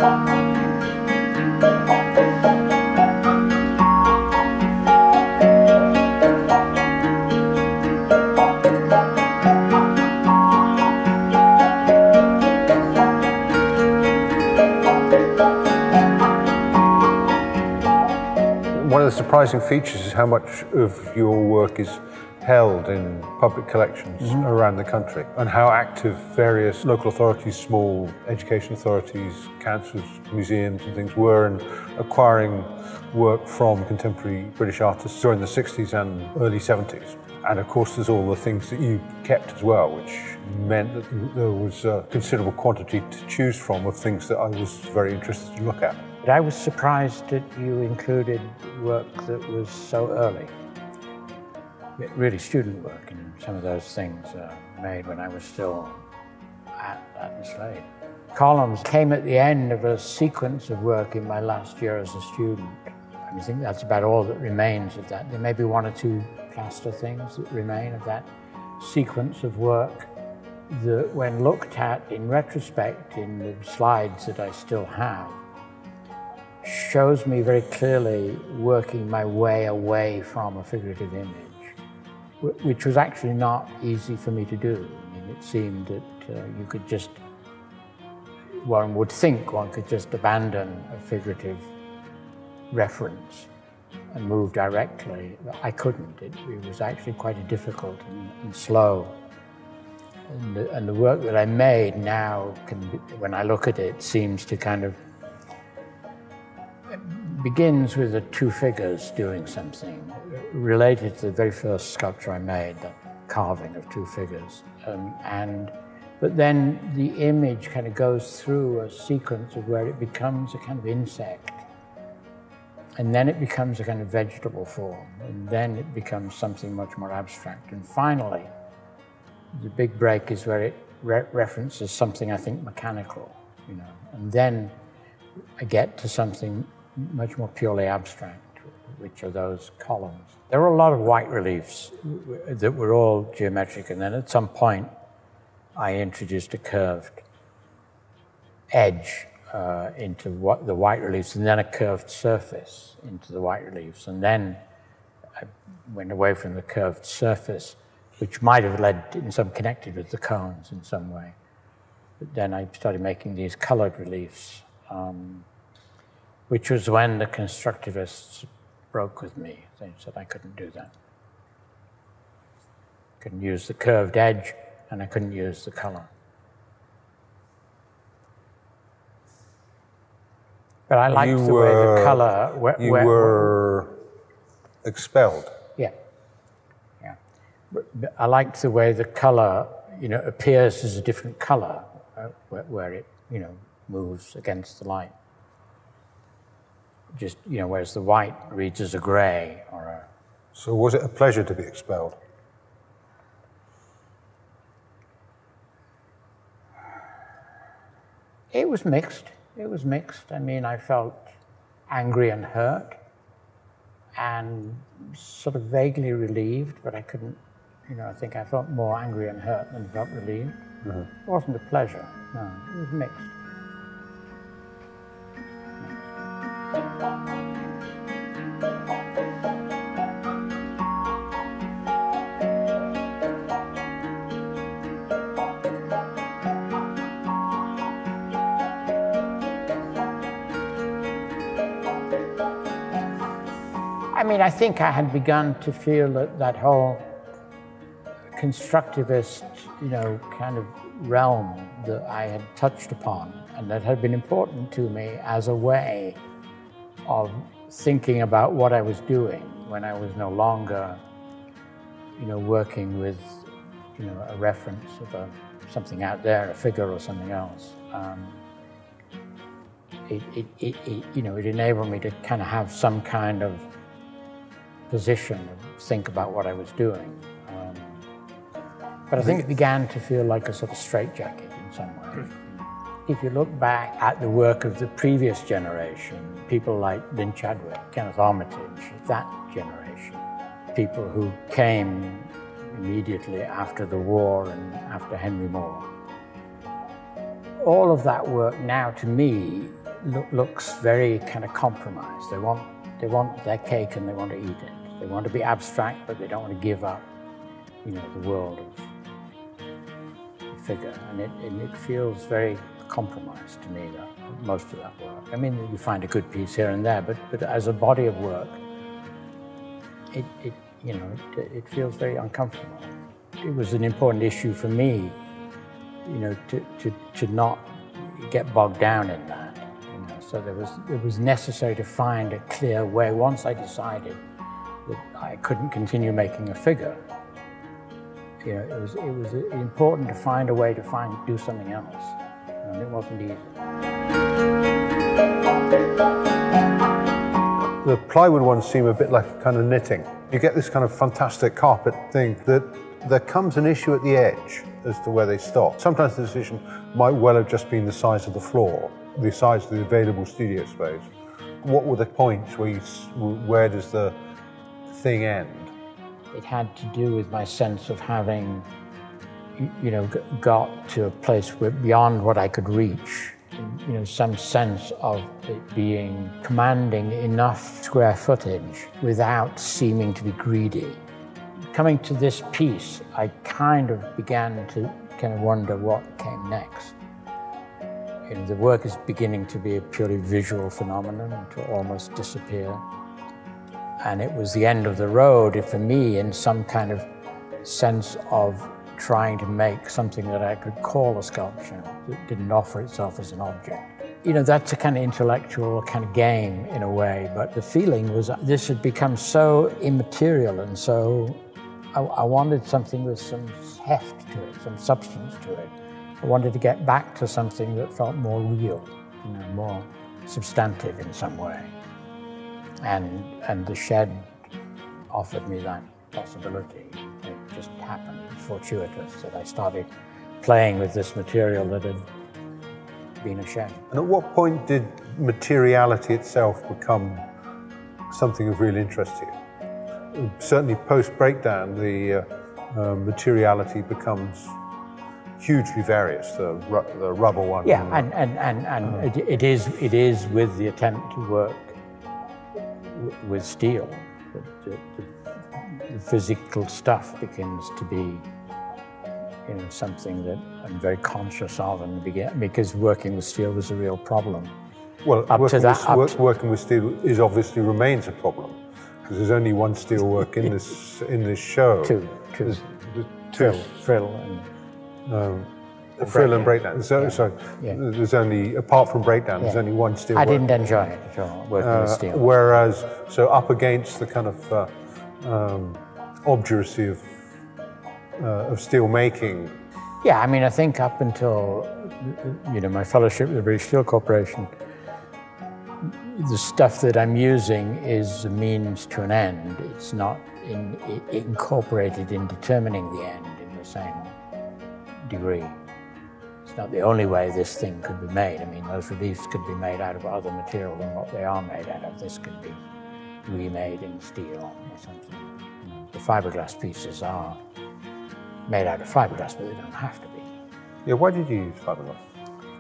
One of the surprising features is how much of your work is held in public collections around the country, and how active various local authorities, small education authorities, councils, museums and things were in acquiring work from contemporary British artists during the 60s and early 70s. And of course there's all the things that you kept as well, which meant that there was a considerable quantity to choose from of things that I was very interested to look at. But I was surprised that you included work that was so early. Really student work, and some of those things made when I was still at the Slade. Columns came at the end of a sequence of work in my last year as a student. I think that's about all that remains of that. There may be one or two plaster things that remain of that sequence of work that, when looked at in retrospect in the slides that I still have, shows me very clearly working my way away from a figurative image, which was actually not easy for me to do. I mean, it seemed that you could just, one would think one could just abandon a figurative reference and move directly. I couldn't. It was actually quite difficult and slow. And the work that I made now, when I look at it, seems to kind of begins with the two figures doing something related to the very first sculpture I made, the carving of two figures. But then the image kind of goes through a sequence of where it becomes a kind of insect, and then it becomes a kind of vegetable form, and then it becomes something much more abstract. And finally, the big break is where it references something, I think, mechanical, you know, and then I get to something much more purely abstract, which are those columns. There were a lot of white reliefs that were all geometric, and then at some point I introduced a curved edge into the white reliefs, and then a curved surface into the white reliefs, and then I went away from the curved surface, which might have connected with the cones in some way. But then I started making these colored reliefs, which was when the constructivists broke with me. They said I couldn't do that. Couldn't use the curved edge, and I couldn't use the color. But I liked the way the color... You were expelled. Yeah, yeah. But I liked the way the color, you know, appears as a different color where it, you know, moves against the light. Just, you know, whereas the white reads as a gray or a... So was it a pleasure to be expelled? It was mixed. It was mixed. I mean, I felt angry and hurt and sort of vaguely relieved, but I couldn't, you know, I think I felt more angry and hurt than felt relieved. Mm-hmm. It wasn't a pleasure, no, it was mixed. I mean, I think I had begun to feel that whole constructivist, you know, kind of realm that I had touched upon and that had been important to me as a way of thinking about what I was doing when I was no longer, you know, working with, you know, a reference of something out there, a figure or something else. You know, it enabled me to kind of have some kind of position and think about what I was doing. But I think it began to feel like a sort of straitjacket in some way. If you look back at the work of the previous generation, people like Lynn Chadwick, Kenneth Armitage, that generation, people who came immediately after the war and after Henry Moore, all of that work now, to me, looks very kind of compromised. They want their cake and they want to eat it. They want to be abstract, but they don't want to give up, you know, the world of the figure. And it feels very compromised to me, that most of that work. I mean, you find a good piece here and there, but as a body of work, it feels very uncomfortable. It was an important issue for me, you know, to not get bogged down in that. You know, so it was necessary to find a clear way. Once I decided that I couldn't continue making a figure, you know, it was important to find a way to do something else, and it wasn't easy. The plywood ones seem a bit like a kind of knitting. You get this kind of fantastic carpet thing that there comes an issue at the edge as to where they stop. Sometimes the decision might well have just been the size of the floor, the size of the available studio space. What were the points where does the thing end? It had to do with my sense of having, you know, got to a place where beyond what I could reach, you know, some sense of it being commanding enough square footage without seeming to be greedy. Coming to this piece, I kind of began to wonder what came next. You know, the work is beginning to be a purely visual phenomenon, to almost disappear. And it was the end of the road for me in some kind of sense of trying to make something that I could call a sculpture that didn't offer itself as an object. You know, that's a kind of intellectual kind of game in a way, but the feeling was this had become so immaterial, and so I wanted something with some heft to it, some substance to it. I wanted to get back to something that felt more real, you know, more substantive in some way. And the shed offered me that possibility. It just happened, fortuitous, that I started playing with this material that had been a shed. And at what point did materiality itself become something of real interest to you? Certainly post-breakdown, the materiality becomes hugely various, the rubber one. Yeah, and it is with the attempt to work with steel that the physical stuff begins to be, you know, something that I'm very conscious of in the beginning, because working with steel was a real problem. Well, working with steel obviously remains a problem, because there's only one steel work in this show. Two. Frill and breakdown. So there's only, apart from breakdown, there's only one steel. I didn't enjoy it at all, working with steel. Whereas, so up against the kind of obduracy of steel making. Yeah, I mean, I think up until, you know, my fellowship with the British Steel Corporation, the stuff that I'm using is a means to an end. It's not incorporated in determining the end in the same degree. It's not the only way this thing could be made. I mean, those reliefs could be made out of other material than what they are made out of. This could be remade in steel or something. You know, the fiberglass pieces are made out of fiberglass, but they don't have to be. Yeah, why did you use fiberglass?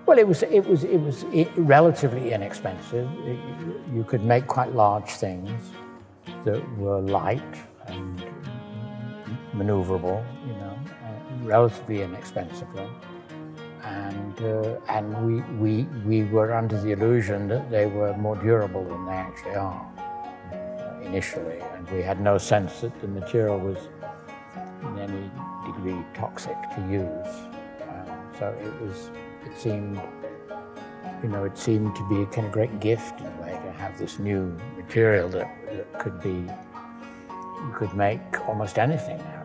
Well, it was relatively inexpensive. You could make quite large things that were light and maneuverable, you know, relatively inexpensively. And we were under the illusion that they were more durable than they actually are initially, and we had no sense that the material was in any degree toxic to use. So it seemed, you know, it seemed to be a kind of great gift in a way to have this new material that could be, you could make almost anything now.